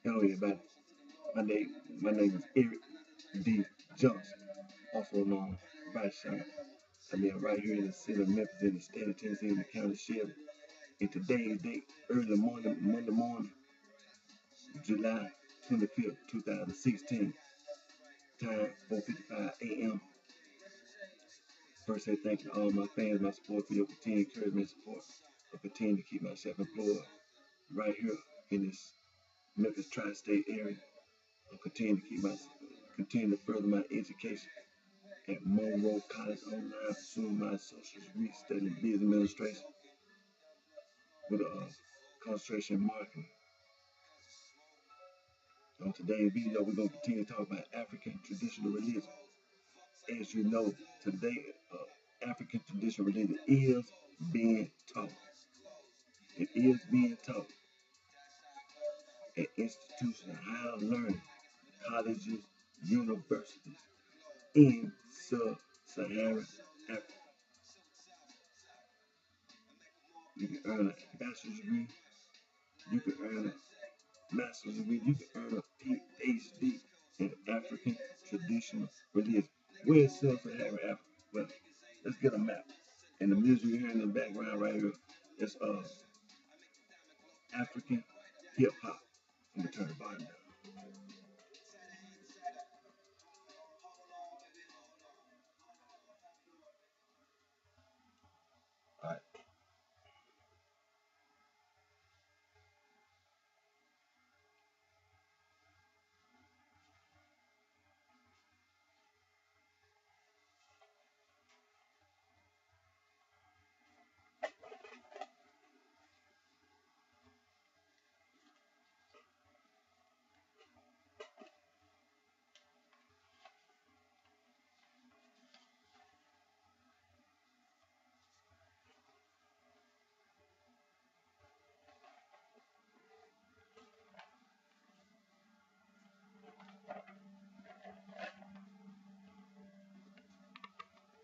Hello everybody. My name is Eric D. Johnson, also known as BrightShine. I live right here in the city of Memphis in the state of Tennessee in the county of Shelby. And today's date, early morning, Monday morning, July 25th, 2016. Time 4:55 a.m. First, I thank you to all my fans, my support for your continued encouragement and support. I continue to keep myself employed right here in this Memphis tri-state area. I'll continue to further my education at Monroe College online, pursuing my associate's degree studying business administration with a concentration in marketing. On today's video, we're going to continue to talk about African traditional religion. As you know, today, African traditional religion is being taught. It is being taught at institutions of higher learning, colleges, universities in sub-Saharan Africa. You can earn a bachelor's degree, you can earn a master's degree, you can earn a PhD in African traditional religion. Where is sub-Saharan Africa? Well, let's get a map. And the music you hear in the background right here is African hip hop. I'm gonna turn the volume down. All right.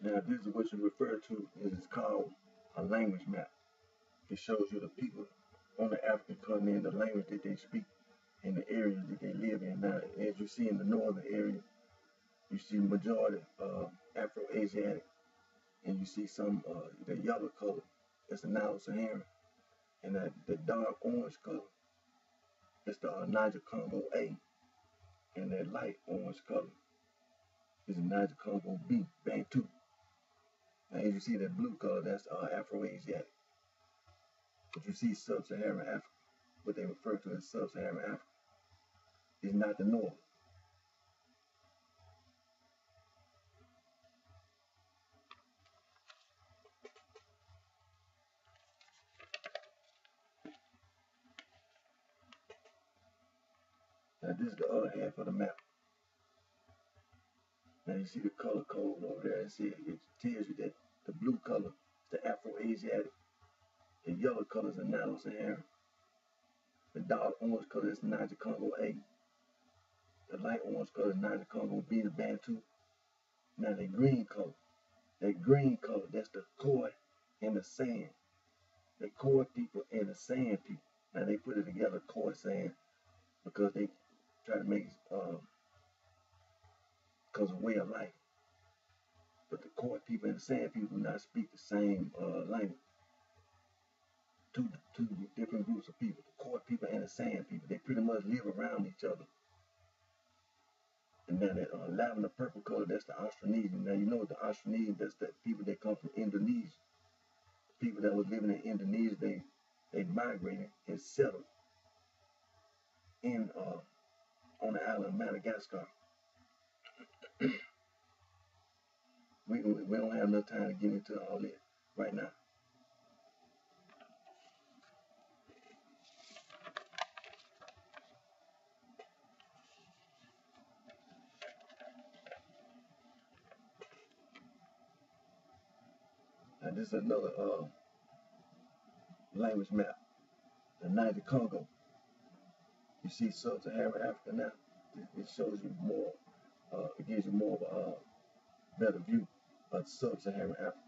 Now, this is what you refer to as called a language map. It shows you the people on the African continent, the language that they speak, and the areas that they live in. Now, as you see in the northern area, you see majority Afro-Asiatic, and you see some the yellow color, that's the Nilo-Saharan, and the dark orange color, that's the Niger-Congo A, and that light orange color is the Niger-Congo B, Bantu. Now, as you see that blue color, that's Afro-Asiatic. But you see sub-Saharan Africa, what they refer to as sub-Saharan Africa, is not the north. Now, this is the other half of the map. Now, you see the color code over there. It tells you that the blue color is the Afro-Asiatic, the yellow color is the Nilo-Saharan, the dark orange color is the Niger-Congo A, the light orange color is Niger-Congo B, the Bantu. Now, the green color, that's the Khoi and the San. The Khoi people and the San people. Now, they put it together, Khoi San, because they try to make because of way of life. But the Khoi people and the San people do not speak the same language. Two different groups of people, the Khoi people and the San people. They pretty much live around each other. And then that lavender purple color, that's the Austronesian. Now, you know the Austronesian, that's the people that come from Indonesia. The people that was living in Indonesia, they migrated and settled in on the island of Madagascar. we don't have enough time to get into all that right now. Now, this is another language map, the Niger-Congo. You see sub-Saharan Africa now. It shows you more, it gives you more of a better view of sub-Saharan Africa.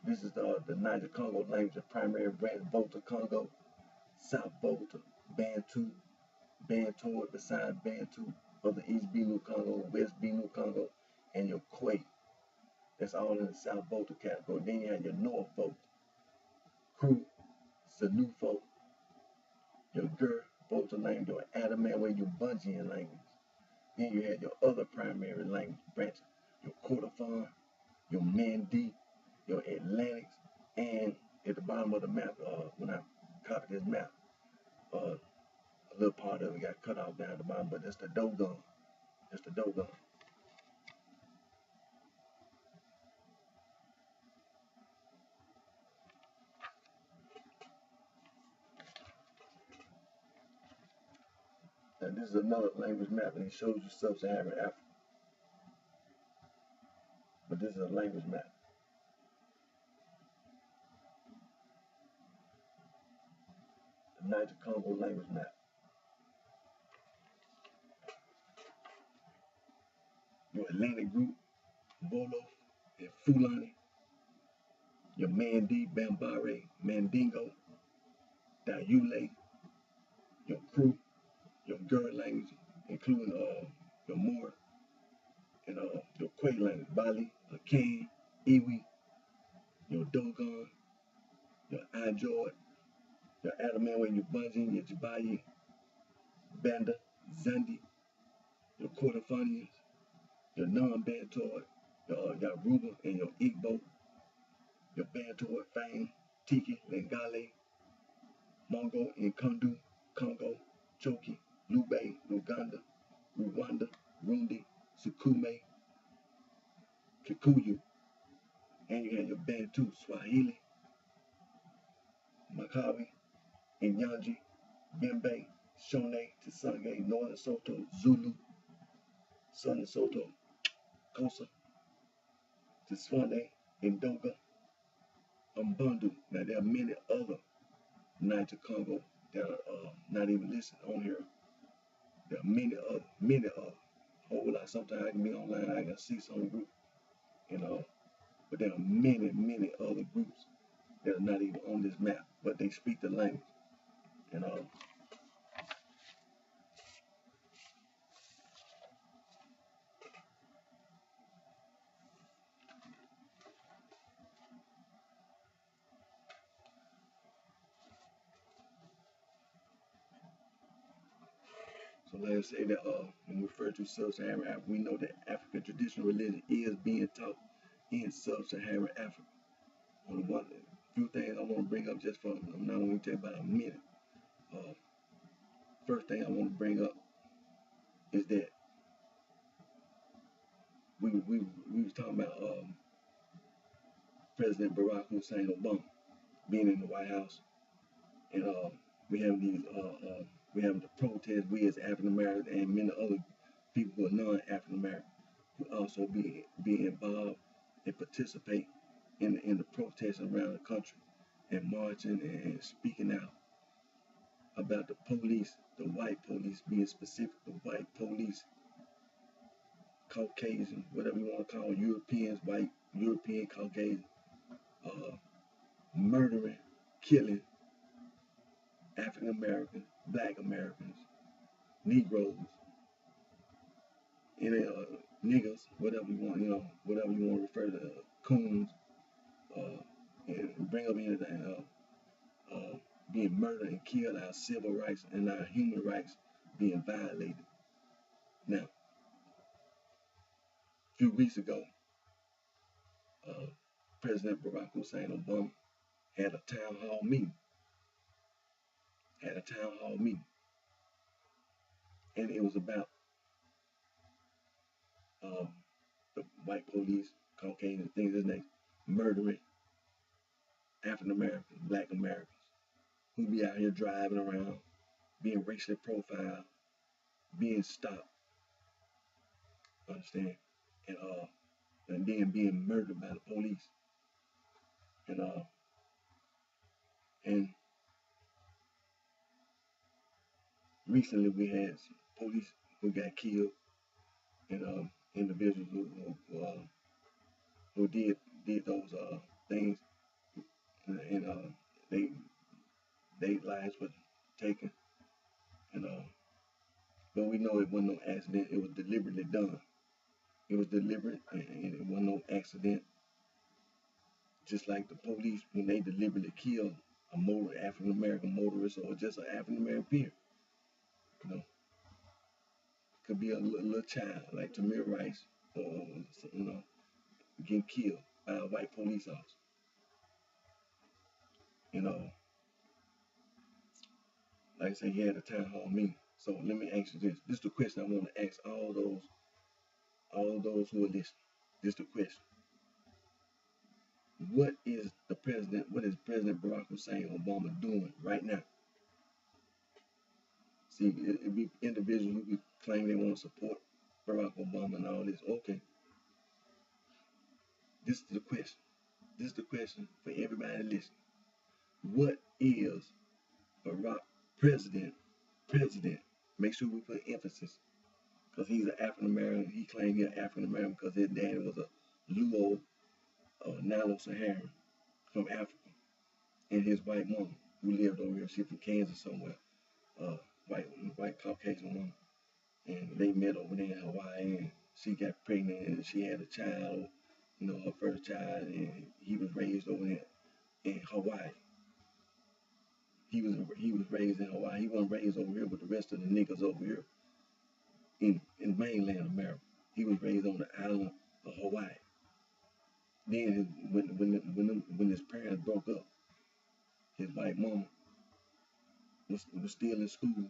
This is the Niger-Congo language, the primary branch, Volta Congo, South Volta, Bantu, Bantoid beside Bantu of the East Benue Congo, West Benue Congo, and your Quay. That's all in the South Volta category. Then you have your North Volta, Crew, Sanu folk, your Gur Volta language, your Adamawa, your Bungian language. Then you have your other primary language branches, your Kordofan, your Mandi, your Atlantics, and at the bottom of the map, when I copied this map, a little part of it got cut off down at the bottom, but that's the Dogon. That's the Dogon. Now this is another language map, and it shows you sub-Saharan Africa. But this is a language map. The Niger Congo language map. Your Atlantic group, Bolo and Fulani. Your Mandi, Bambare, Mandingo, Dayule, your Crew, your Gur language, including your Moor and your Quay language, Bali, Akan, Iwi, your Dogon, your Ajord, your Adamawa, your Bunjin, your Jibayi, Banda, Zandi, your Kordofanians, your non-Bantoid, your Yaruba and your Igbo, your Bantoid, Fang, Tiki, Lengale, Mongo and Kundu, Congo, Choki, Lube, Luganda, Rwanda, Rundi, Sukume, Kikuyu, and you have your Bantu, Swahili, Makawi, Inyanji, Bembe, Shone, Tisange, Northern Soto, Zulu, Southern Soto, Kosa, Tiswane, Ndoga, Umbundu. Now there are many other Niger Congo that are not even listed on here. There are many other. Whole lot. Sometimes I can be online, I can see some group, but there are many other groups that are not even on this map, but they speak the language. So let us say that when we refer to sub-Saharan Africa, we know that African traditional religion is being taught in sub-Saharan Africa. One few things I want to bring up just for I'm not going to take about a minute. First thing I want to bring up is that we was talking about President Barack Hussein Obama being in the White House, and we have the protests. We as African Americans and many other people who are non-African American who also be involved and participate in the protests around the country and marching and speaking out about the police, the white police, being specific, the white police, Caucasian, whatever you want to call them, Europeans, white, European, Caucasian, murdering, killing African Americans, Black Americans, Negroes, any niggas, whatever you want, whatever you want to refer to, coons, and bring up anything, being murdered and killed, our civil rights and our human rights being violated. Now, a few weeks ago, President Barack Hussein Obama had a town hall meeting. And it was about the white police, Caucasian, things of that nature, murdering African Americans, Black Americans, who be out here driving around, being racially profiled, being stopped, understand, and then being murdered by the police, and recently we had some police who got killed, and individuals who did those things, and their lives were taken, But we know it wasn't no accident. It was deliberately done. It was deliberate, and it wasn't no accident. Just like the police, when they deliberately kill a African American motorist or just an African American peer, you know, could be a little child like Tamir Rice, or you know, getting killed by a white police officer. You know, like I say, he had a town hall meeting. So let me ask you this. This is the question I want to ask all those who are listening. This is the question. What is President Barack Hussein Obama doing right now? See, it be individuals who be claiming they want to support Barack Obama and all this. Okay, this is the question. This is the question for everybody listening. What is Barack President? Make sure we put emphasis, because he's an African American. He claimed he's an African American because his daddy was a Luo, Nilo-Saharan from Africa, and his white mom who lived over here. She from Kansas somewhere. White Caucasian woman, and they met over there in Hawaii, and she got pregnant and she had a child, you know, her first child, and he was raised over there in Hawaii. He was raised in Hawaii. He wasn't raised over here with the rest of the niggas over here in mainland America. He was raised on the island of Hawaii. Then when his parents broke up, his white mama was still in school.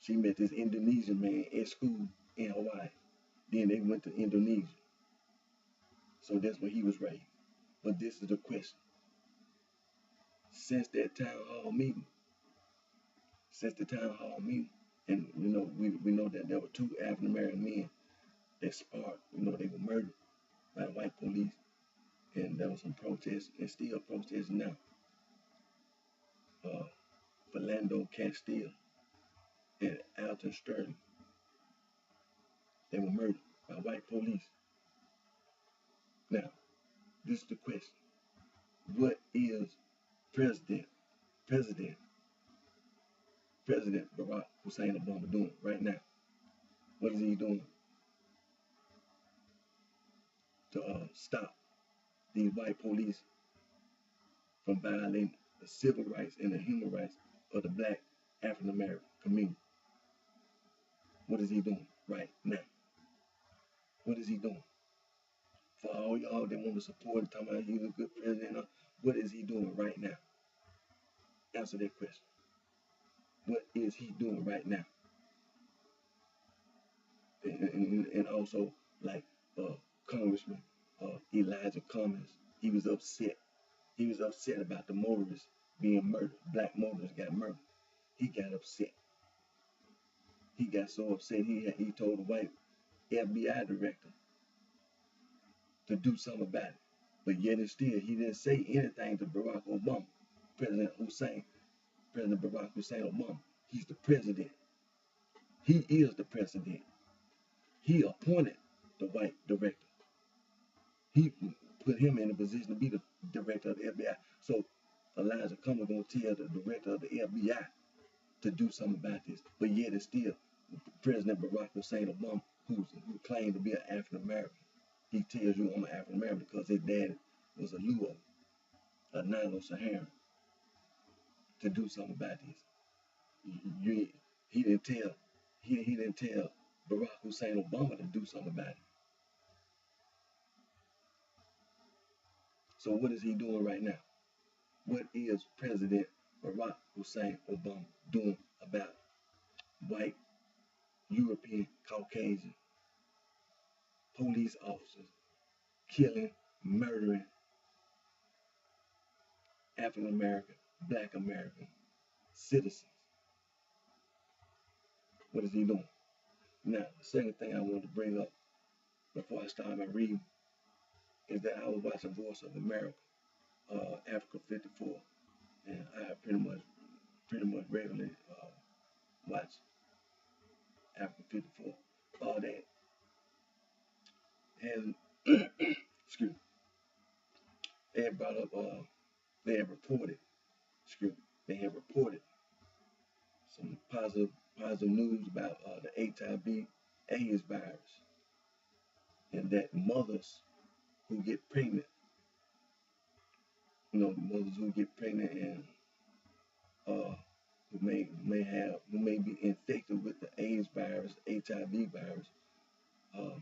She met this Indonesian man at school in Hawaii. Then they went to Indonesia. So that's where he was raised. But this is the question. Since the town hall meeting, and you know, we know that there were 2 African American men that sparked, you know, they were murdered by white police, and there was some protests, and still protesting now. Philando Castile and Alton Sterling, they were murdered by white police. Now, this is the question. What is President Barack Hussein Obama doing right now? What is he doing to stop these white police from violating the civil rights and the human rights of the black African American community? What is he doing right now? What is he doing? For all y'all that want to support him, talking about he's a good president, what is he doing right now? Answer that question. What is he doing right now? And also, like Congressman Elijah Cummings, he was upset. He was upset about the motorists being murdered. Black motorists got murdered. He got upset. He got so upset he told the white FBI director to do something about it. But yet and still, he didn't say anything to Barack Obama, President Barack Hussein Obama. He's the president. He is the president. He appointed the white director. He put him in a position to be the director of the FBI. So Elijah Cummings gonna tell the director of the FBI to do something about this. But yet and still, President Barack Hussein Obama, who claimed to be an African American, he tells you I'm an African American because his dad was a Luo, a Nilo-Saharan, to do something about this. He didn't tell Barack Hussein Obama to do something about it. So what is he doing right now? What is President Barack Hussein Obama doing about white, European, Caucasian police officers killing, murdering African American, Black American citizens? What is he doing? Now, the second thing I want to bring up before I start my reading is that I was watching Voice of America, Africa 54, and I pretty much regularly watch Africa 54 all day. And excuse me, they had brought up, they had reported some positive positive news about the HIV/AIDS virus, and that mothers who get pregnant, mothers who get pregnant and who may be infected with the AIDS virus, HIV virus. Uh,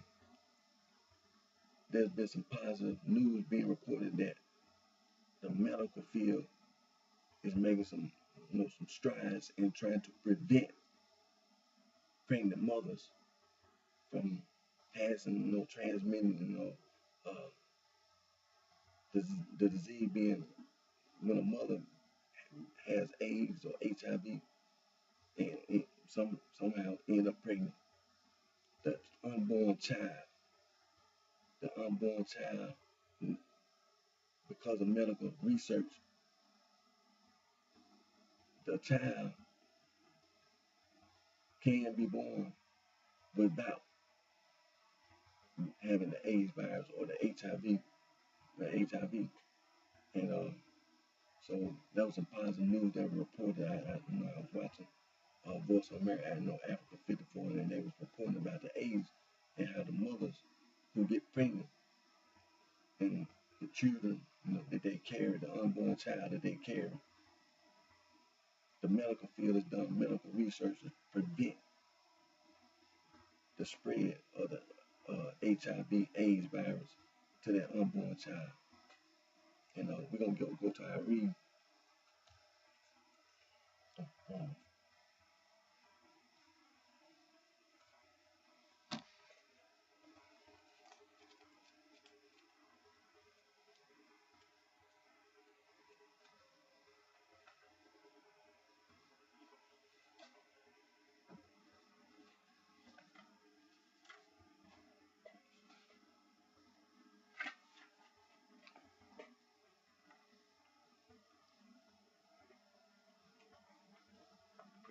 there's been some positive news being reported that the medical field is making some strides in trying to prevent pregnant mothers from passing, transmitting, uh, the disease being when a mother has AIDS or HIV and it somehow end up pregnant. The unborn child, the unborn child, because of medical research, the child can be born without having the AIDS virus or the HIV. And so that was some positive news that was reported. I was watching Voice of America, Africa 54, and they was reporting about the AIDS and how the mothers who get pregnant and the children, that they carry, the unborn child that they carry, the medical field has done medical research to prevent the spread of the HIV/AIDS virus to that unborn child. And we're gonna go to our read. Um,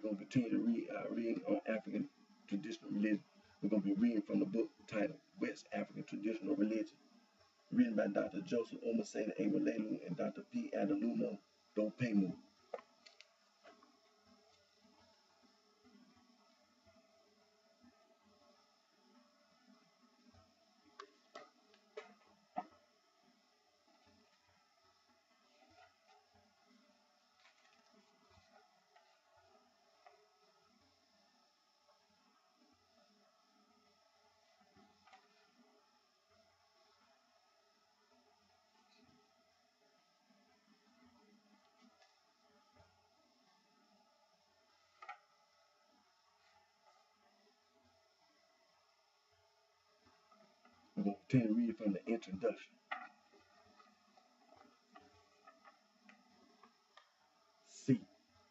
we're gonna continue to read our reading on African traditional religion. We're gonna be reading from the book titled West African Traditional Religion, written by Dr. Joseph Omaseda Awolelu and Dr. P. Adelumo Dopemu. We're gonna continue to read from the introduction. C.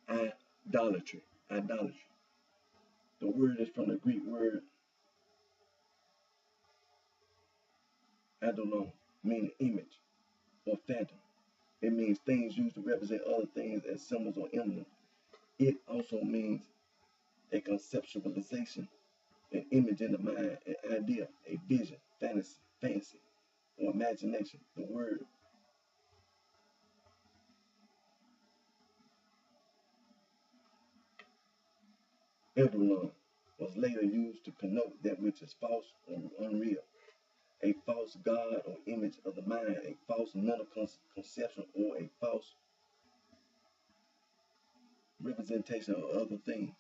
Idolatry. Idolatry. The word is from the Greek word idolon, meaning image or phantom. It means things used to represent other things as symbols or emblems. It also means a conceptualization, an image in the mind, an idea, a vision, fancy, or imagination. The word idolon was later used to connote that which is false or unreal, a false god or image of the mind, a false mental conception, or a false representation of other things.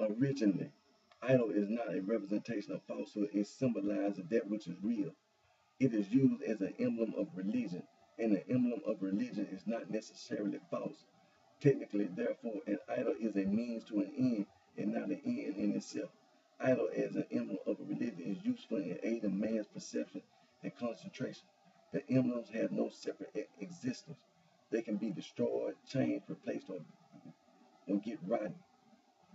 Originally, idol is not a representation of falsehood, it symbolizes that which is real. It is used as an emblem of religion, and an emblem of religion is not necessarily false. Technically, therefore, an idol is a means to an end and not an end in itself. Idol as an emblem of a religion is useful in aiding man's perception and concentration. The emblems have no separate existence. They can be destroyed, changed, replaced, or get rotten.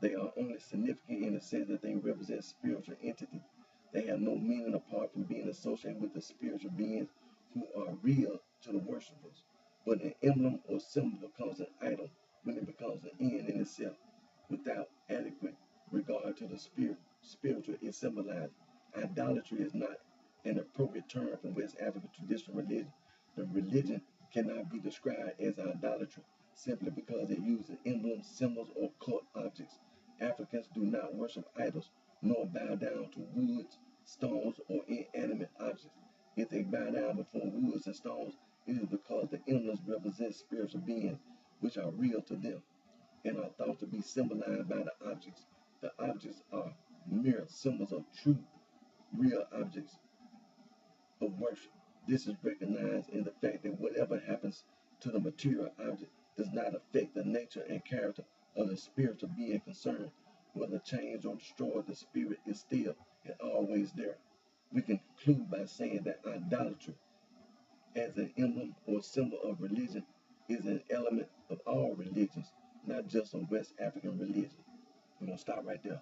They are only significant in the sense that they represent spiritual entities. They have no meaning apart from being associated with the spiritual beings who are real to the worshippers. But an emblem or symbol becomes an idol when it becomes an end in itself, without adequate regard to the spiritual it symbolizes. Idolatry is not an appropriate term for West African traditional religion. The religion cannot be described as idolatry simply because it uses emblems, symbols, or cult objects. Africans do not worship idols nor bow down to woods, stones, or inanimate objects. If they bow down before woods and stones, it is because the emblems represent spiritual beings which are real to them and are thought to be symbolized by the objects. The objects are mere symbols of true, real objects of worship. This is recognized in the fact that whatever happens to the material object does not affect the nature and character of the spiritual being concerned. Whether changed or destroyed, the spirit is still and always there. We can conclude by saying that idolatry, as an emblem or symbol of religion, is an element of all religions, not just of West African religion. We're going to stop right there.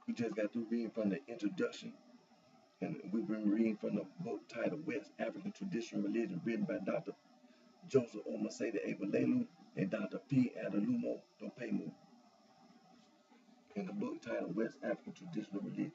We just got through reading from the introduction, and we've been reading from the book titled West African Traditional Religion, written by Dr. Joseph Omasede Ebalelu and Dr. P. Adalumo Dopemu, in the book titled West African Traditional Religion.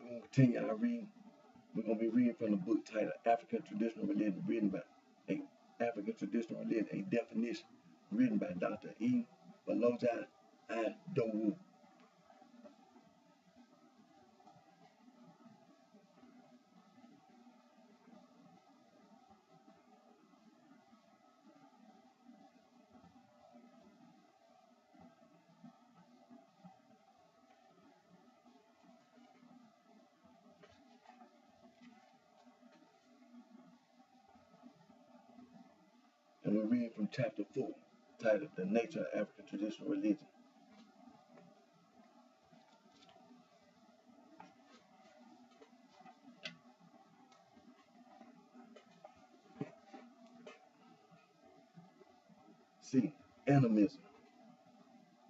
We're going to continue our reading. We're going to be reading from the book titled African Traditional Religion, written by African Traditional Religion, a definition, written by Dr. E. Baloja Adowu. And we're reading from chapter 4, titled The Nature of African Traditional Religion. C. Animism.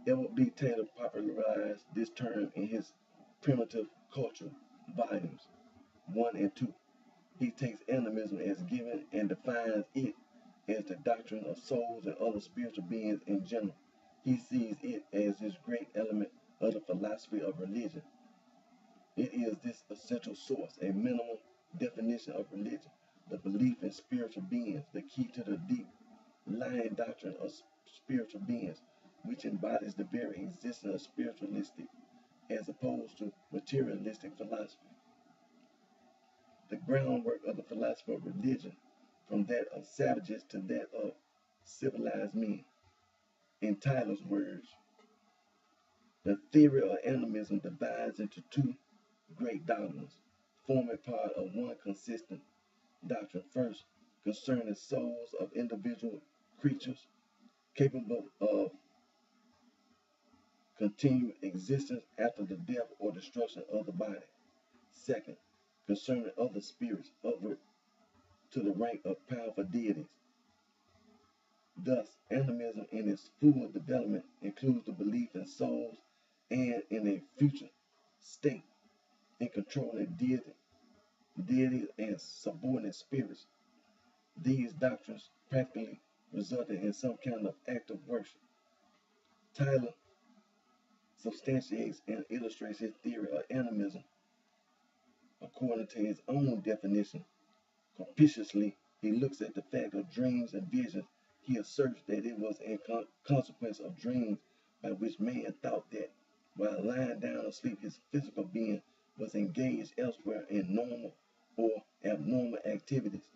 Edward B. Taylor popularized this term in his Primitive Culture, volumes 1 and 2. He takes animism as given and defines it as the doctrine of souls and other spiritual beings in general. He sees it as this great element of the philosophy of religion. It is this essential source, a minimal definition of religion, the belief in spiritual beings, the key to the deep lying doctrine of spiritual beings, which embodies the very existence of spiritualistic as opposed to materialistic philosophy. The groundwork of the philosophy of religion, from that of savages to that of civilized men. In Tyler's words, the theory of animism divides into two great dogmas, forming part of one consistent doctrine. First, concerning souls of individual creatures capable of continued existence after the death or destruction of the body. Second, concerning other spirits upward to the rank of powerful deities. Thus, animism in its full development includes the belief in souls and in a future state in controlling deities and subordinate spirits. These doctrines practically resulted in some kind of act of worship. Tyler substantiates and illustrates his theory of animism According to his own definition, capriciously, he looks at the fact of dreams and visions. He asserts that it was a consequence of dreams by which man thought that, while lying down asleep, his physical being was engaged elsewhere in normal or abnormal activities.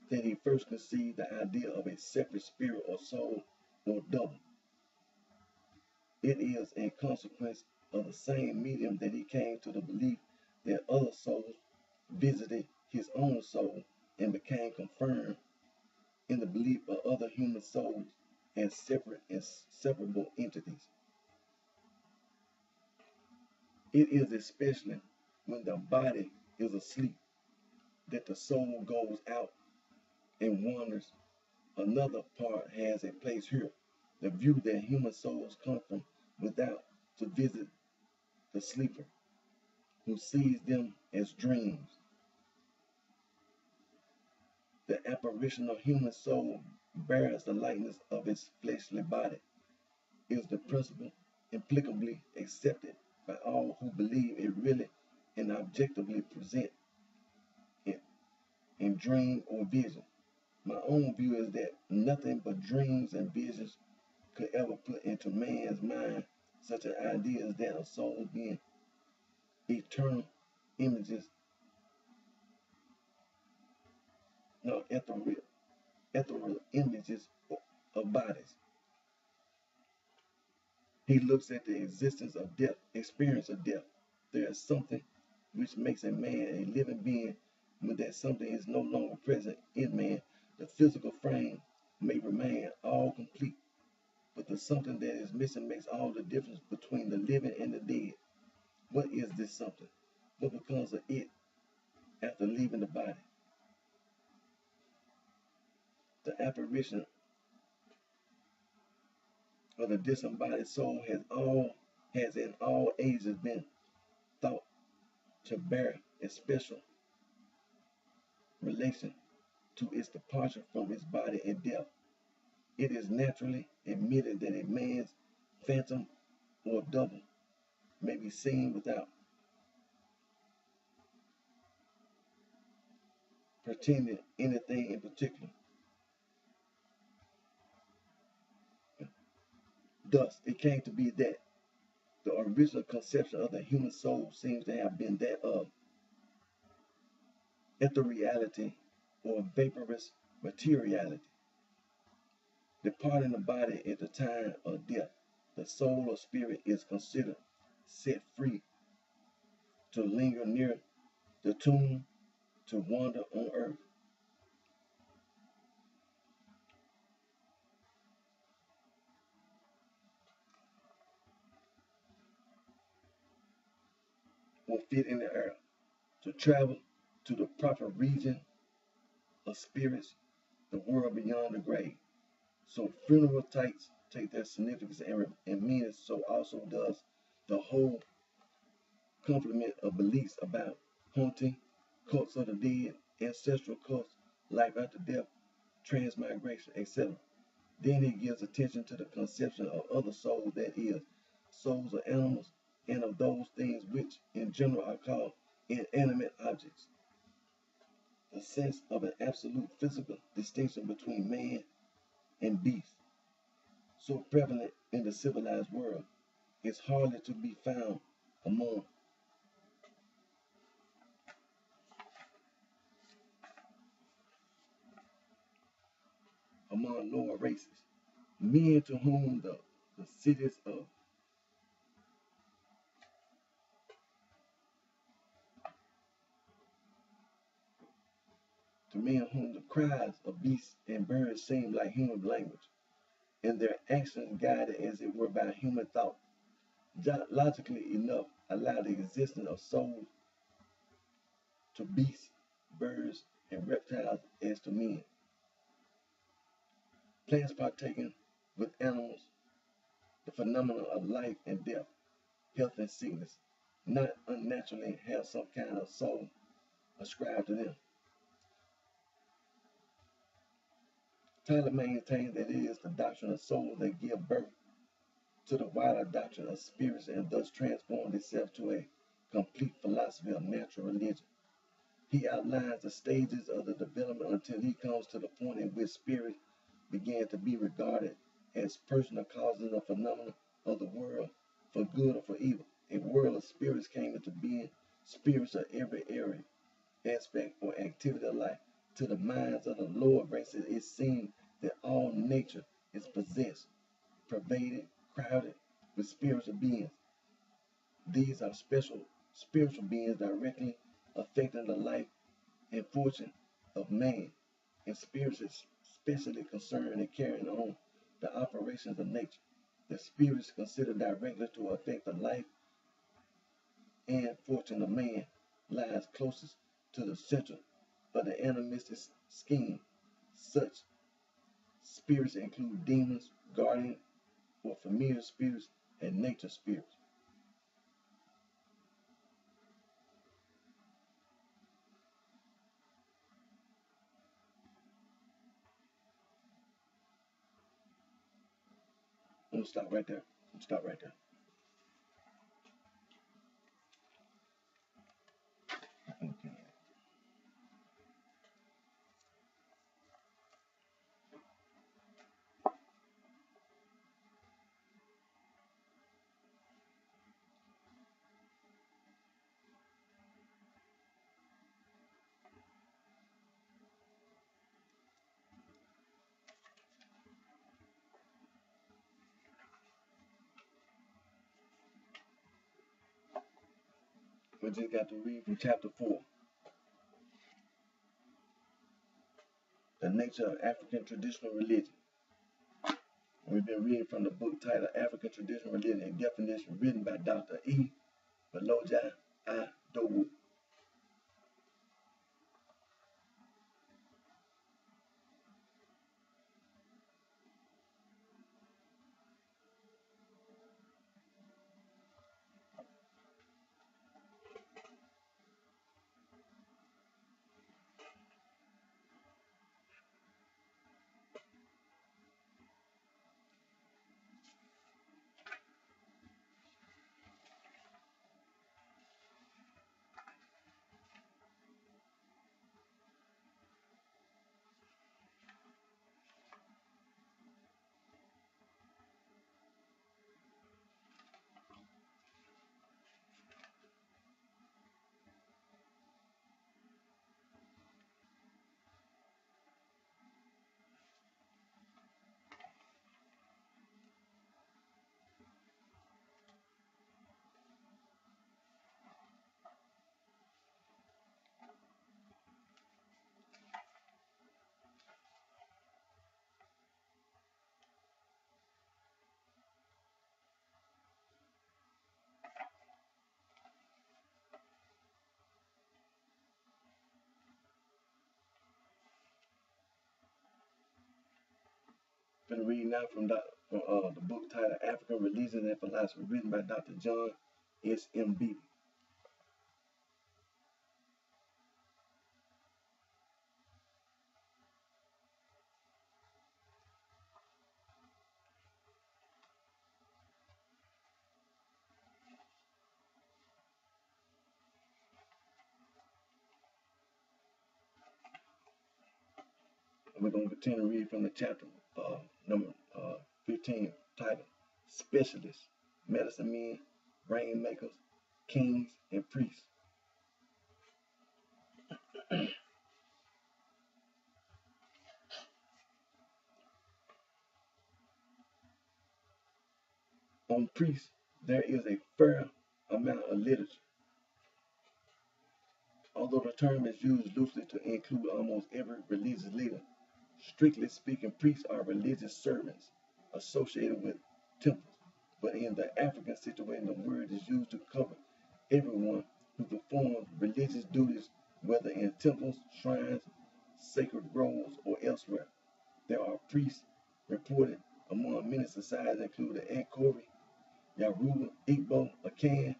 That he first conceived the idea of a separate spirit or soul or double. It is a consequence of the same medium that he came to the belief that other souls visited his own soul and became confirmed in the belief of other human souls as separate and separable entities. It is especially when the body is asleep that the soul goes out and wanders. Another part has a place here. The view that human souls come from without to visit the sleeper, who sees them as dreams. The apparition of human soul bears the likeness of its fleshly body, is the principle implicably accepted by all who believe it really and objectively present it in dream or vision. My own view is that nothing but dreams and visions could ever put into man's mind such an idea as that of souls being eternal images, no, ethereal images of bodies. He looks at the existence of death, experience of death. There is something which makes a man a living being when that something is no longer present in man. The physical frame may remain all complete, but the something that is missing makes all the difference between the living and the dead. What is this something? What becomes of it after leaving the body? The apparition of the disembodied soul has in all ages been thought to bear a special relation to its departure from its body at death. It is naturally admitted that a man's phantom or double may be seen without pretending anything in particular. Thus, it came to be that the original conception of the human soul seems to have been that of ethereality or vaporous materiality. Departing the body at the time of death, the soul or spirit is considered set free to linger near the tomb, to wander on earth. Or fit in the air, to travel to the proper region of spirits, the world beyond the grave. So funeral types take their significance and meaning, so also does the whole complement of beliefs about haunting, cults of the dead, ancestral cults, life after death, transmigration, etc. Then he gives attention to the conception of other souls, that is, souls of animals and of those things which in general are called inanimate objects. The sense of an absolute physical distinction between man and beast, so prevalent in the civilized world, is hardly to be found among lower races. Men to whom the cities of to men whom the cries of beasts and birds seem like human language, and their actions guided as it were by human thought, logically enough allow the existence of souls to beasts, birds, and reptiles as to men. Plants partaking with animals, the phenomena of life and death, health and sickness, not unnaturally have some kind of soul ascribed to them. Tyler maintains that it is the doctrine of souls that give birth to the wider doctrine of spirits and thus transformed itself to a complete philosophy of natural religion. He outlines the stages of the development until he comes to the point in which spirits began to be regarded as personal causes of phenomena of the world for good or for evil. A world of spirits came into being, spirits of every area, aspect, or activity of life. To the minds of the lower races, it seemed that all nature is possessed, pervaded, crowded with spiritual beings. These are special spiritual beings directly affecting the life and fortune of man, and spirits is specially concerned in carrying on the operations of nature. The spirits considered directly to affect the life and fortune of man lies closest to the center of the animistic scheme. Such spirits include demons, guardian or familiar spirits, and nature spirits. I'm gonna stop right there. Stop right there. Okay. We just got to read from chapter 4, the nature of African traditional religion. We've been reading from the book titled African Traditional Religion and Definition, written by Dr. E. Beloja Adowu. I'm going to read now from the book titled African Religion and Philosophy, written by Dr. John S. M. Beebe. And we're going to continue to read from the chapter number 15, titled Specialists, Medicine Men, Rainmakers, Kings, and Priests. On priests, there is a fair amount of literature. Although the term is used loosely to include almost every religious leader, strictly speaking, priests are religious servants associated with temples. But in the African situation, the word is used to cover everyone who performs religious duties, whether in temples, shrines, sacred groves, or elsewhere. There are priests reported among many societies, including Ankori, Yaruba, Igbo, Akan,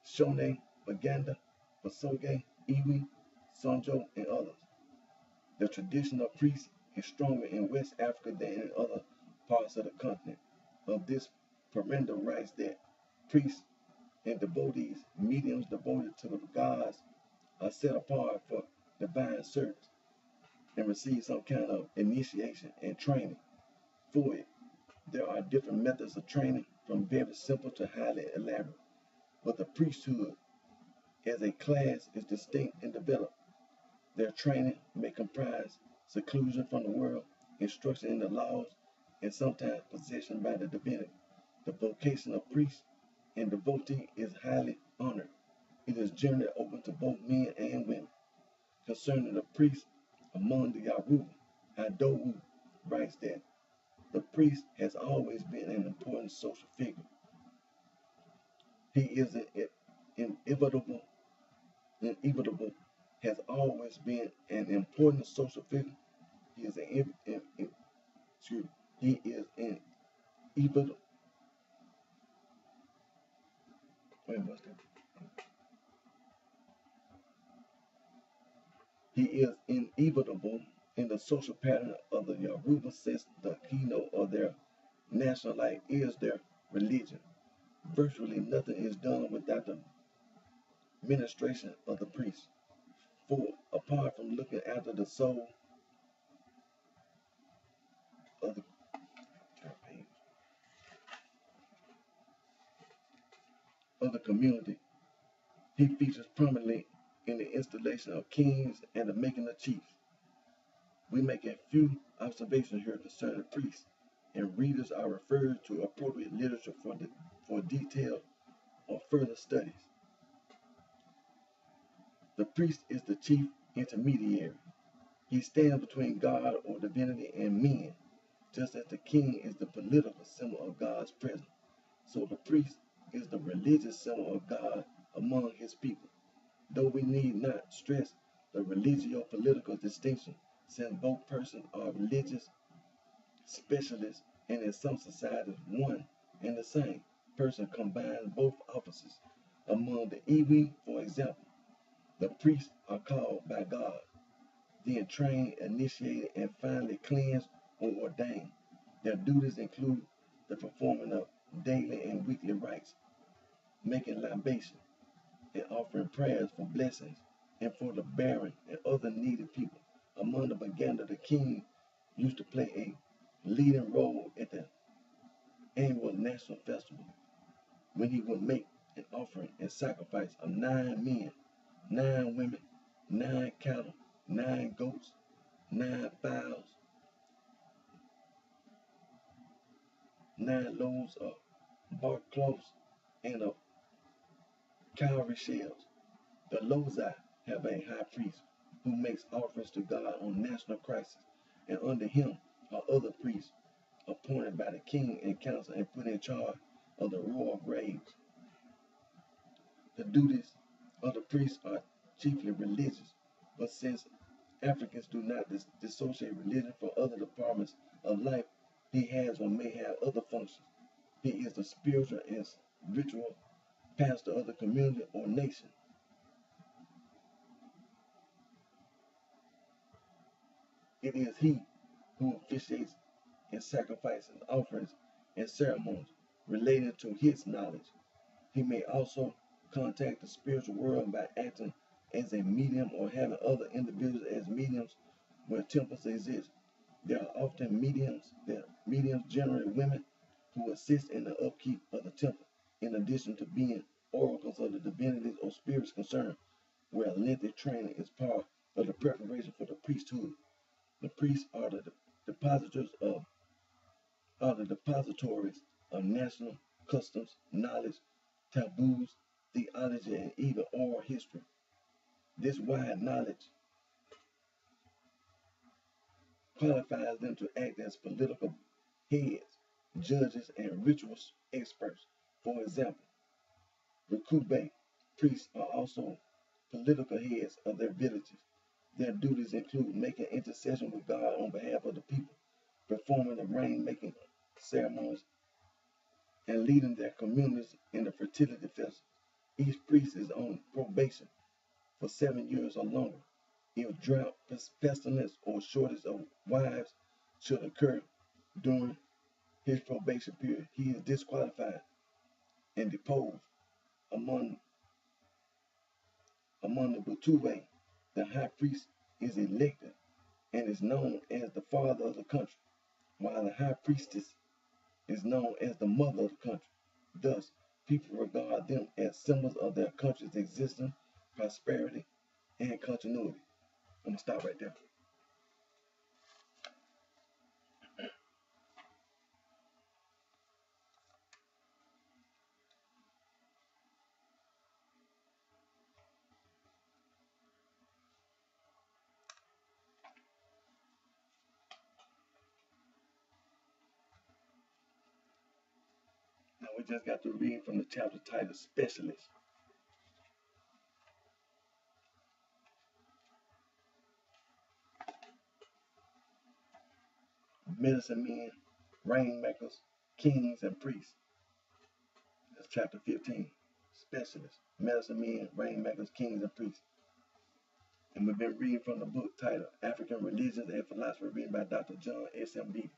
Shone, Baganda, Basoge, Iwi, Sanjo, and others. The tradition of priests is stronger in West Africa than in other parts of the continent. Of this, Perenda writes that priests and devotees, mediums devoted to the gods, are set apart for divine service and receive some kind of initiation and training for it. There are different methods of training, from very simple to highly elaborate, but the priesthood as a class is distinct and developed. Their training may comprise seclusion from the world, instruction in the laws, and sometimes possession by the divinity. The vocation of priest and devotee is highly honored. It is generally open to both men and women. Concerning the priest among the Yaruba, Adowu writes that the priest has always been an important social figure. He is inevitable, has always been an important social figure. He is he is inevitable. Wait, what's that? He is inevitable in the social pattern of the Yoruba, since the keynote of their national life is their religion. Virtually nothing is done without the ministration of the priest. For apart from looking after the soul of the community, he features prominently in the installation of kings and the making of chiefs. We make a few observations here concerning priests, and readers are referred to appropriate literature for detailed or further studies. The priest is the chief intermediary. He stands between God or divinity and men, just as the king is the political symbol of God's presence. So the priest is the religious symbol of God among his people. Though we need not stress the religio-political distinction, since both persons are religious specialists, and in some societies one and the same person combines both offices. Among the Iwi, for example, the priests are called by God, then trained, initiated, and finally cleansed or ordained. Their duties include the performing of daily and weekly rites, making libation, and offering prayers for blessings and for the barren and other needy people. Among the Baganda, the king used to play a leading role at the annual national festival, when he would make an offering and sacrifice of 9 men, 9 women, 9 cattle, 9 goats, 9 fowls, 9 loaves of bark cloths, and of cowrie shells. The Lozai have a high priest who makes offerings to God on national crisis, and under him are other priests appointed by the king and council and put in charge of the royal graves. The duties of the priest are chiefly religious, but since Africans do not dissociate religion from other departments of life, he has or may have other functions. He is the spiritual and ritual pastor of the community or nation. It is he who officiates in sacrifices, offerings, and ceremonies relating to his knowledge. He may also contact the spiritual world by acting as a medium or having other individuals as mediums where temples exist. There are often mediums, generally women, who assist in the upkeep of the temple, in addition to being oracles of the divinities or spirits concerned, where lengthy training is part of the preparation for the priesthood. The priests are the depositories of national customs, knowledge, taboos, theology, and even oral history. This wide knowledge qualifies them to act as political heads, judges, and ritual experts. For example, Rukube priests are also political heads of their villages. Their duties include making intercession with God on behalf of the people, performing the rain-making ceremonies, and leading their communities in the fertility festival. Each priest is on probation for 7 years or longer. If drought, pestilence, or shortage of wives should occur during his probation period, he is disqualified and deposed. Among the Batuwe, the high priest is elected and is known as the father of the country, while the high priestess is known as the mother of the country. Thus, people regard them as symbols of their country's existence, prosperity, and continuity. I'm gonna stop right there. Now we just got to read from the chapter titled Specialist. Medicine men, rainmakers, kings, and priests. That's chapter 15. Specialists, medicine men, rainmakers, kings, and priests. And we've been reading from the book titled African Religions and Philosophy, written by Dr. John S.M. Beatty.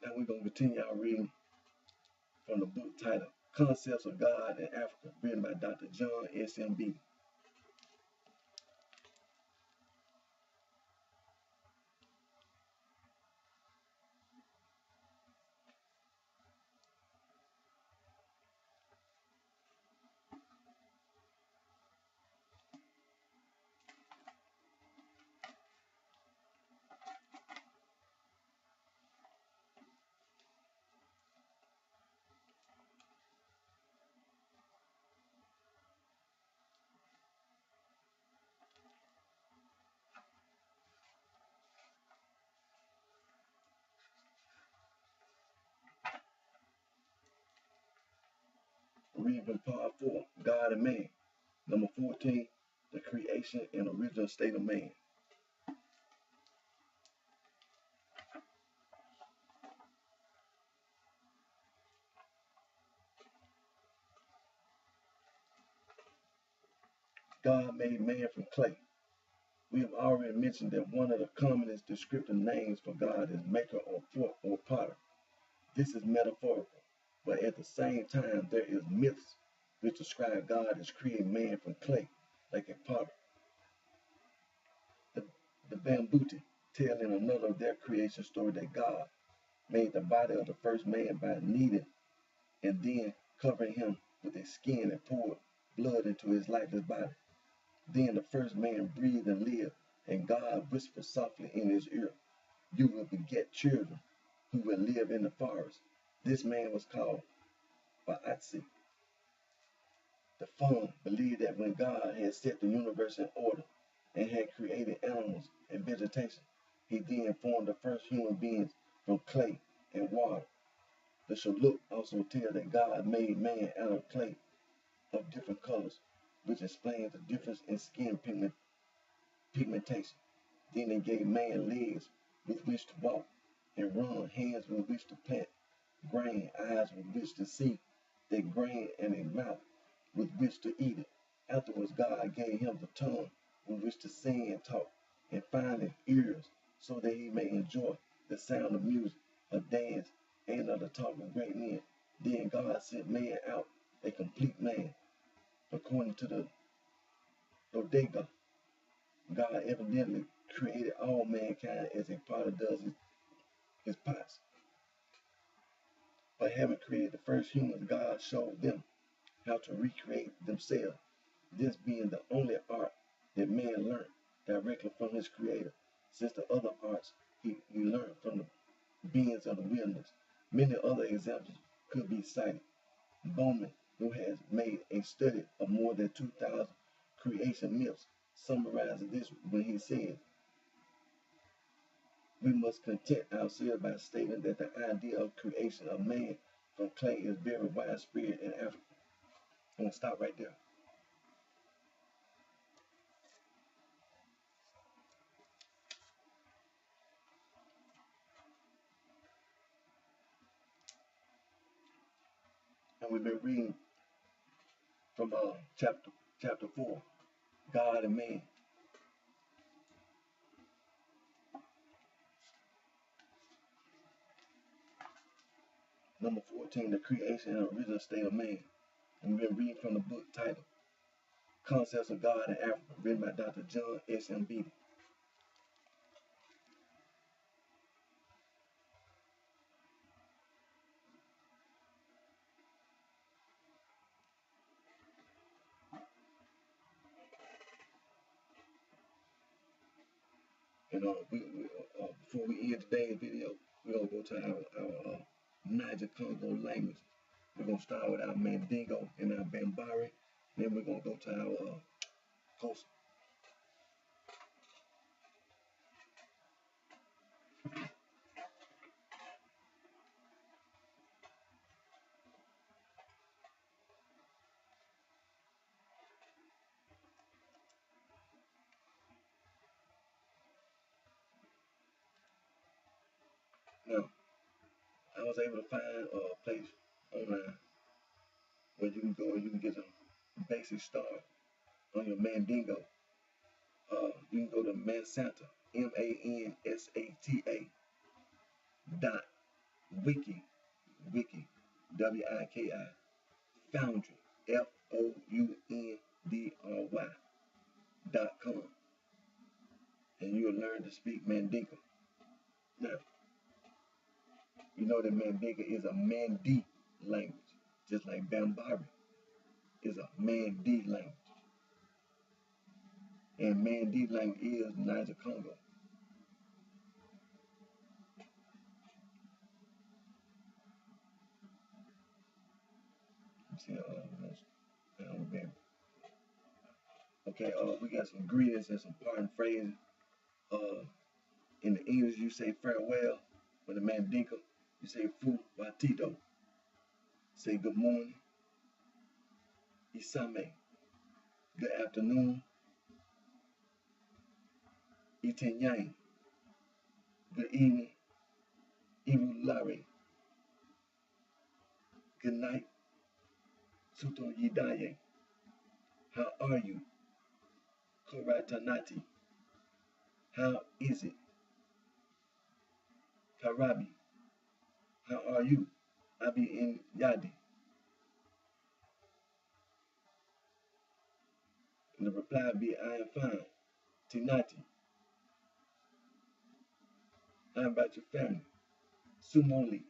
Now we're going to continue our reading from the book titled Concepts of God in Africa, written by Dr. John S.M. Beatty. Reading from part 4, God and Man. Number 14, the creation and original state of man. God made man from clay. We have already mentioned that one of the commonest descriptive names for God is maker or potter. This is metaphorical, but at the same time there is myths which describe God as creating man from clay, like a potter. The Bambuti tell in another of their creation story that God made the body of the first man by kneading and then covering him with a skin and poured blood into his lifeless body. Then the first man breathed and lived, and God whispered softly in his ear, "You will beget children who will live in the forest." This man was called Ba'atsi. The Fung believed that when God had set the universe in order and had created animals and vegetation, he then formed the first human beings from clay and water. The Shalluk also tell that God made man out of clay of different colors, which explains the difference in skin pigmentation. Then they gave man legs with which to walk and run, hands with which to plant, grain, eyes with which to see that grain, and a mouth with which to eat it. Afterwards, God gave him the tongue with which to sing and talk, and finally ears so that he may enjoy the sound of music, of dance, and of the talk of great men. Then God sent man out, a complete man. According to the Bodega, God evidently created all mankind as a potter does his pots. But having created the first humans, God showed them how to recreate themselves, this being the only art that man learned directly from his creator, since the other arts he learned from the beings of the wilderness. Many other examples could be cited. Bowman, who has made a study of more than 2,000 creation myths, summarizes this when he says, we must content ourselves by stating that the idea of creation of man from clay is very widespread in Africa. I'm going to stop right there. And we've been reading from chapter 4, God and Man. Number 14, the creation and original state of man. And we've been reading from the book titled Concepts of God in Africa, written by Dr. John S.M. Beatty. And before we end today's video, we're going to go to our Niger Congo language. We're going to start with our Mandingo and our Bambari. Then we're going to go to our Kosa. Now, I was able to find a place online where you can go and you can get a basic start on your Mandingo. You can go to Mansata, MANSATA dot wiki, WIKI, Foundry, FOUNDRY.com, and you'll learn to speak Mandinka. Now, you know that Mandinka is a Mandi language, just like Bambari is a Mandi language. And Mandi language is Niger Congo. Okay, we got some greetings and some parting phrases. In the English, you say farewell. With the Mandinka, you say fu watito. Say good morning. Isame. Good afternoon. Itenyang. Good evening. Irulare. Good night. Suto yidaye. How are you? Koratanati. How is it? Karabi. How are you? Abi in Yadi. And the reply be, I am fine. Tinati. How about your family? Sumoli.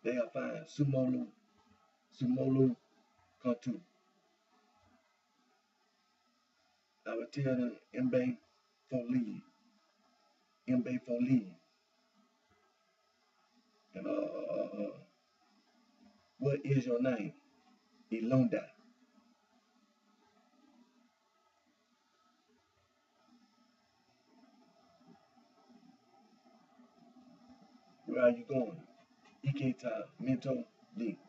They are fine. Sumolu Kantu. I will tell them Mbe Foli. Mbe Foli. And what is your name? Ilonda. Where are you going? Iketa Mento Lee.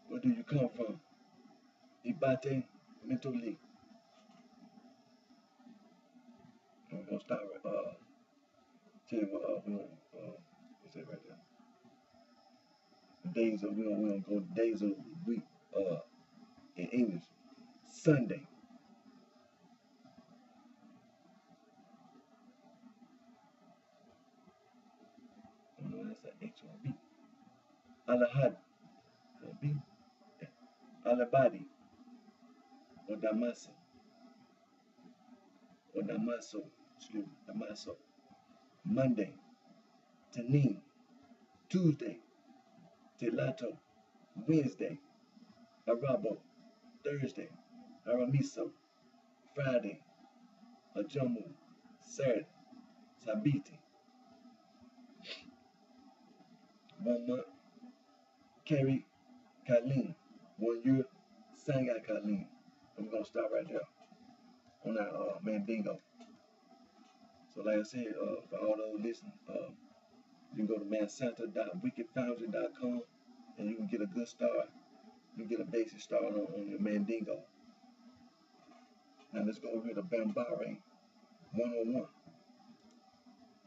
Where do you come from? Ibate Mento Lee. I'm gonna start with tell you what what's that right there? Days of we're gonna go days of the week in English. Sunday. No, that's an H or B. Alahad. B. Alabadi. Or Damaso. Or Damaso. Excuse me. Damaso. Monday. Tanin. Tuesday. Telato. Wednesday. Arabo. Thursday. Aramiso. Friday. Ajomu. Saturday, Sabiti. 1 month, Kerry Kaleen. 1 year, Sanga Kaleen. And we're gonna start right there on that Mandingo. So like I said, for all those listening, you can go to mansanta.wickedfoundry.com and you can get a good start. You can get a basic start on your Mandingo. Now let's go over here to Bambare 101.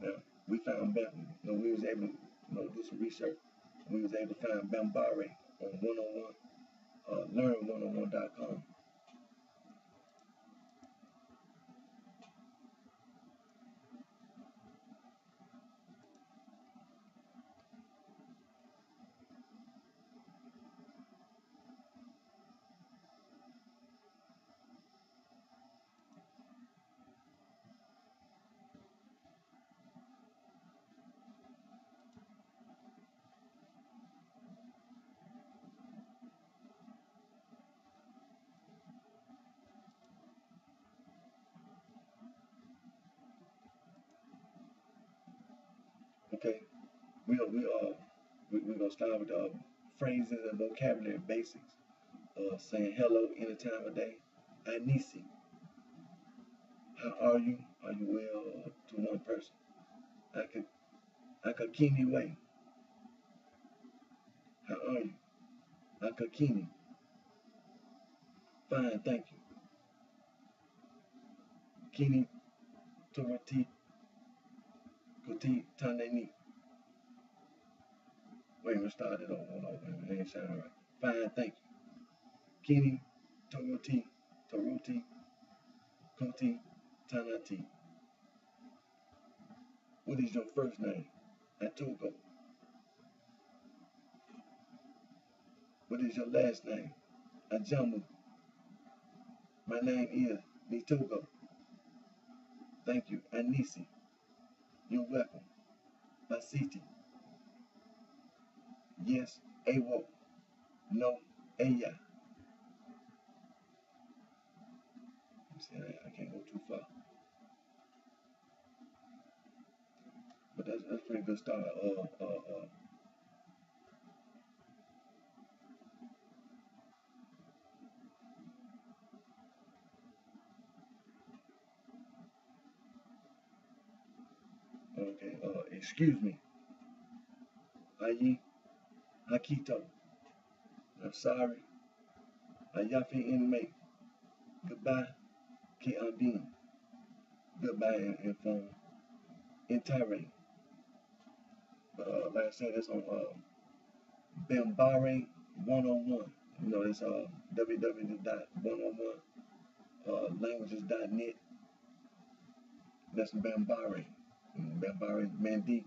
Now we found we was able to do some research. We was able to find Bambare on 101, learn101.com. Okay, we're gonna start with phrases and vocabulary basics. Saying hello any time of day. Anisi, how are you? Are you well? To one person. Akakini way. How are you? Akakini. Fine, thank you. Kini Torati Koti Taneni. Wait, we started over. Hold on, it ain't sounding right. Fine, thank you. Kini Toroti Koti Tanati. What is your first name? Atogo. What is your last name? Ajamu. My name is Nitogo. Thank you. Anisi. You're welcome. Basiti. Yes. Awo. No. Aya. See, I can't go too far. But that's pretty good start. Okay. Excuse me. Ayi. Hakito. I'm sorry. Ayafi inmate. Goodbye. Ki ambin. Goodbye and phone. Entire. Like I said, it's on Bambare 101. It's www.101languages.net. That's Bambare. Bambare Mandi.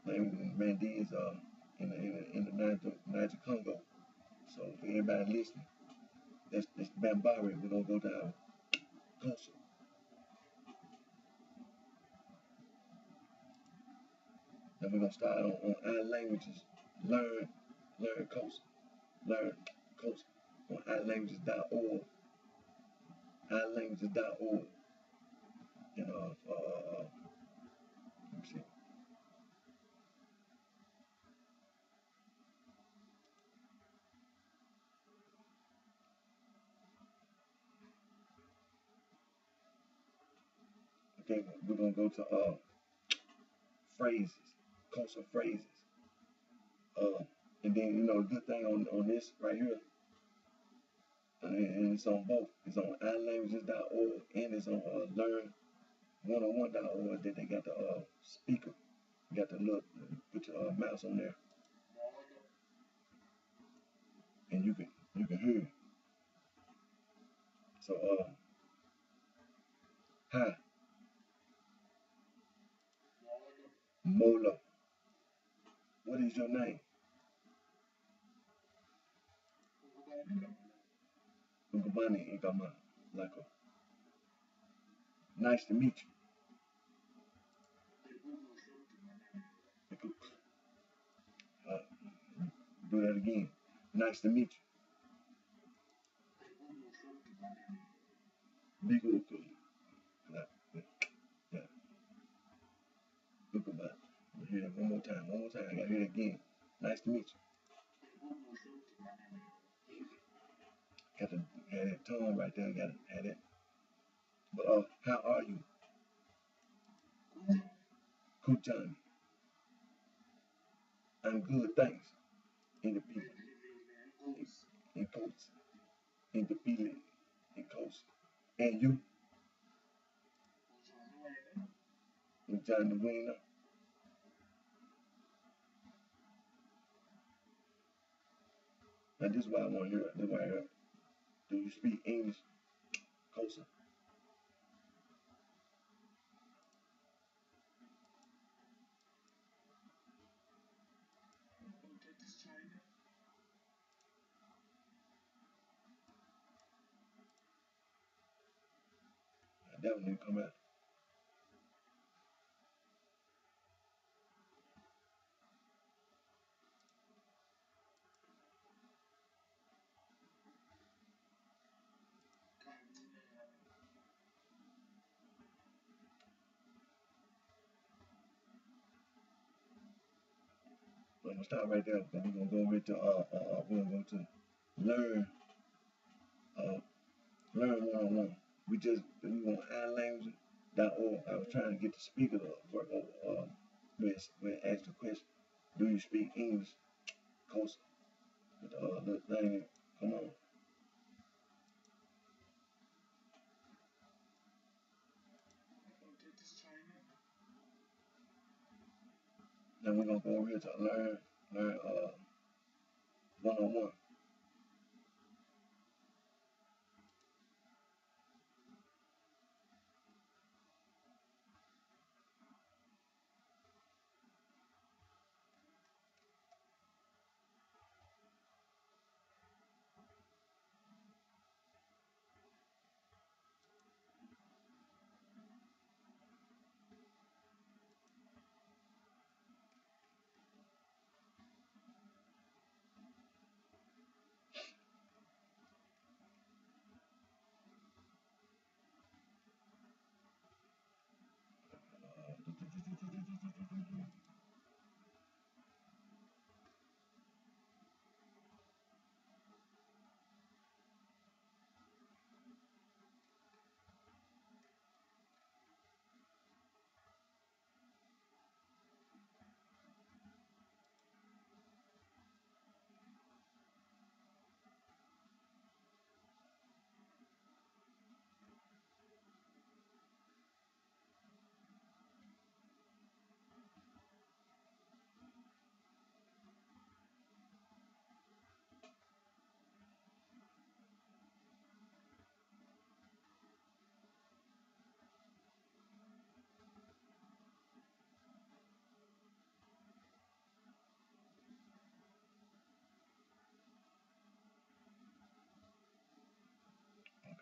Mandi is in the Niger Congo. So for everybody listening, that's Bambare. We're gonna go down Kosa. Then we're gonna start on our languages. Learn Kosa. Learn Kosa on ourlanguages.org. Ourlanguages.org. And let me see. Okay, we're gonna go to phrases, Kosa phrases. And then the good thing on this right here, and it's on both. It's on ourlanguages.org and it's on learn101.org that they got the speaker. You got to look, put your mouse on there, and you can hear. So hi, Molo. What is your name? Ugabani Igama Lako. Nice to meet you. Uh, do that again. Nice to meet you. Big hear that one more time. One more time. I gotta hear it again. Nice to meet you. Got to have that tone right there. Got to have that. But how are you? Kuchani. I'm good, thanks. In the people. In coach. In the feeling. In coach. And you? In John the Winner. Now this is what I want to hear. This is what I heard. Do you speak English? Kosa. That one didn't come out. But I'm gonna stop right there. But we're gonna go over to we're gonna go to learn learn one-on-one. We want iLanguage.org. I was trying to get the speaker to work over when asked the question, do you speak English? Coast with the thing, come on. Then we're gonna go over here to learn one-on-one.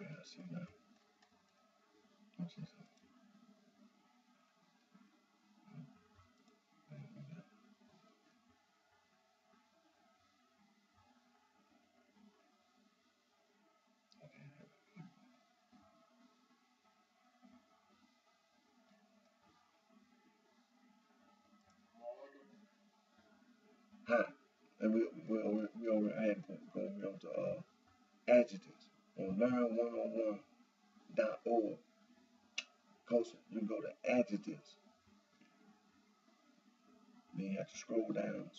Okay, I see now. I see something. Hi. And we over I had to go over to adjectives on learn101.org. Coach, you go to adjectives. Then you have to scroll down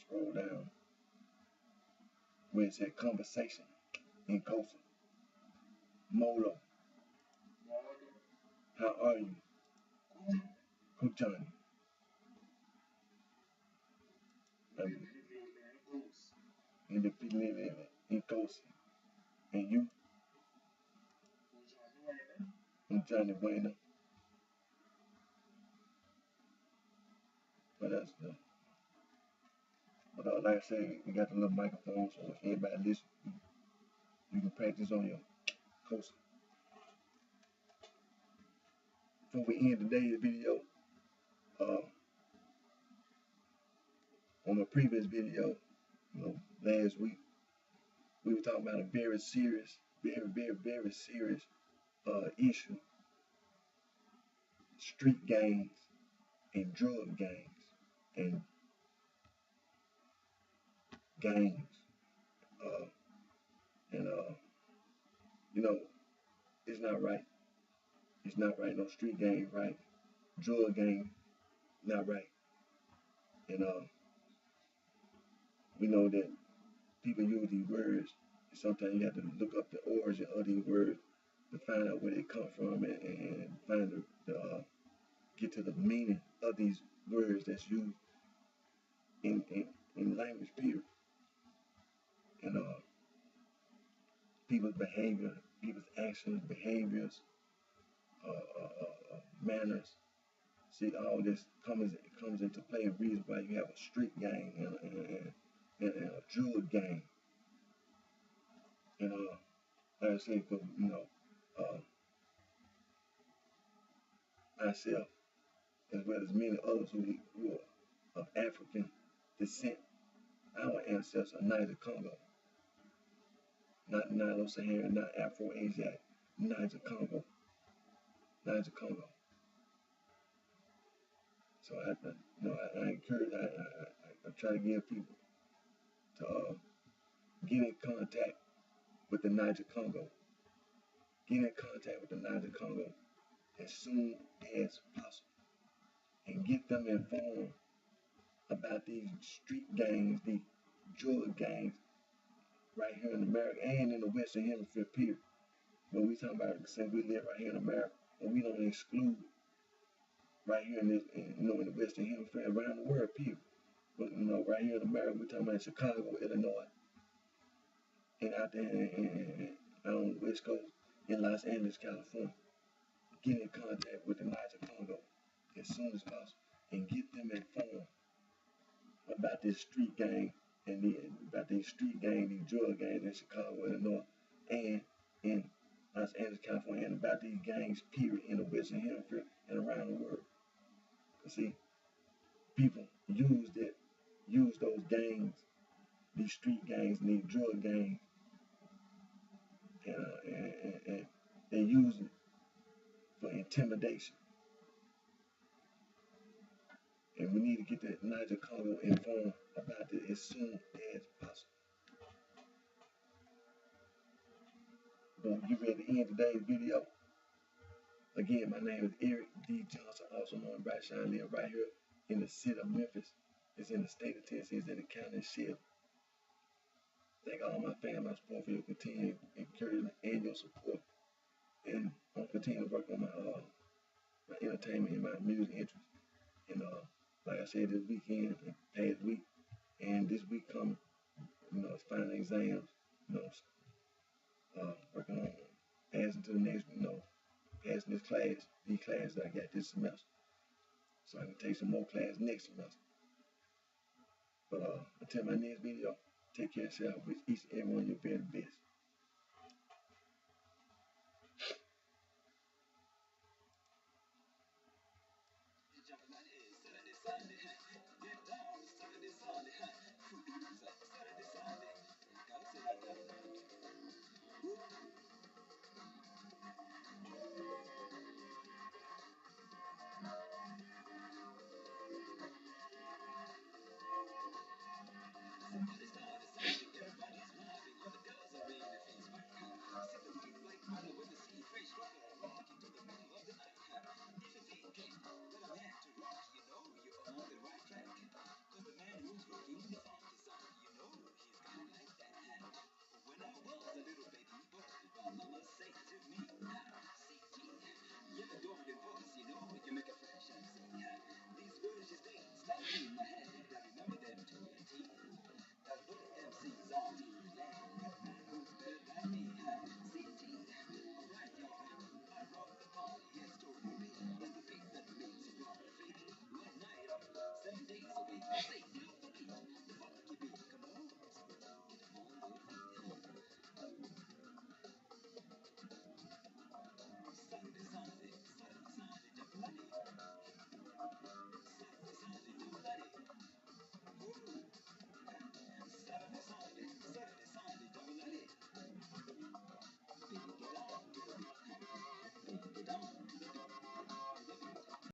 where it said conversation in Kosa. Molo. How are you? Kuchani. In the feeling in Kosa. And you? Johnny Bueno. But that's the but like I said, we got the little microphone so if everybody listen, you can practice on your Kosa. Before we end today's video, on a previous video, last week, we were talking about a very serious issue: street gangs and drug gangs. and gangs, uh, and you know, it's not right. It's not right. No street gang, right? Drug gang, not right. And we know that people use these words. Sometimes you have to look up the origin of these words to find out where they come from and find get to the meaning of these words that's used in language, period. And people's behavior, people's actions, behaviors, manners. See, all this comes into play. And reason why you have a street gang and a drug gang. And like I said, because myself as well as many others who are of African descent, our ancestors are Niger Congo, not Nilo-Saharan, not Afro-Asiatic, Niger Congo, Niger Congo. So I encourage, I try to give people to get in contact with the Niger Congo, get in contact with the Niger Congo as soon as possible, and get them informed about these street gangs, these drug gangs, right here in America and in the Western Hemisphere, period. But we talking about since we live right here in America, and we don't exclude right here in this, in the Western Hemisphere, around the world, period. But right here in America, we talking about Chicago, Illinois, and out there on the West Coast, in Los Angeles, California. Get in contact with the Niger Congo as soon as possible and get them informed about this street gang and about these street gang, these drug gangs in Chicago, Illinois, and in Los Angeles, California, and about these gangs, period, in the Western Hemisphere and around the world. See, people use those gangs, these street gangs and these drug gangs, and they use it for intimidation. And we need to get the Niger Congo informed about this as soon as possible. We're going to get ready to end today's video. Again, my name is Eric D. Johnson, also known as BrightShine. Live right here in the city of Memphis. It's in the state of Tennessee. It's in the county of Shell. Thank all my family, my support for your continued encouragement and your support. And I'm going to continue to work on my entertainment and my music interests. And like I said, this weekend, past week, and this week coming, it's final exams, working on passing to the next, passing this class, these classes that I got this semester. So I can take some more class next semester. But until my next video, take care of yourself. Wish each and every one of your very best.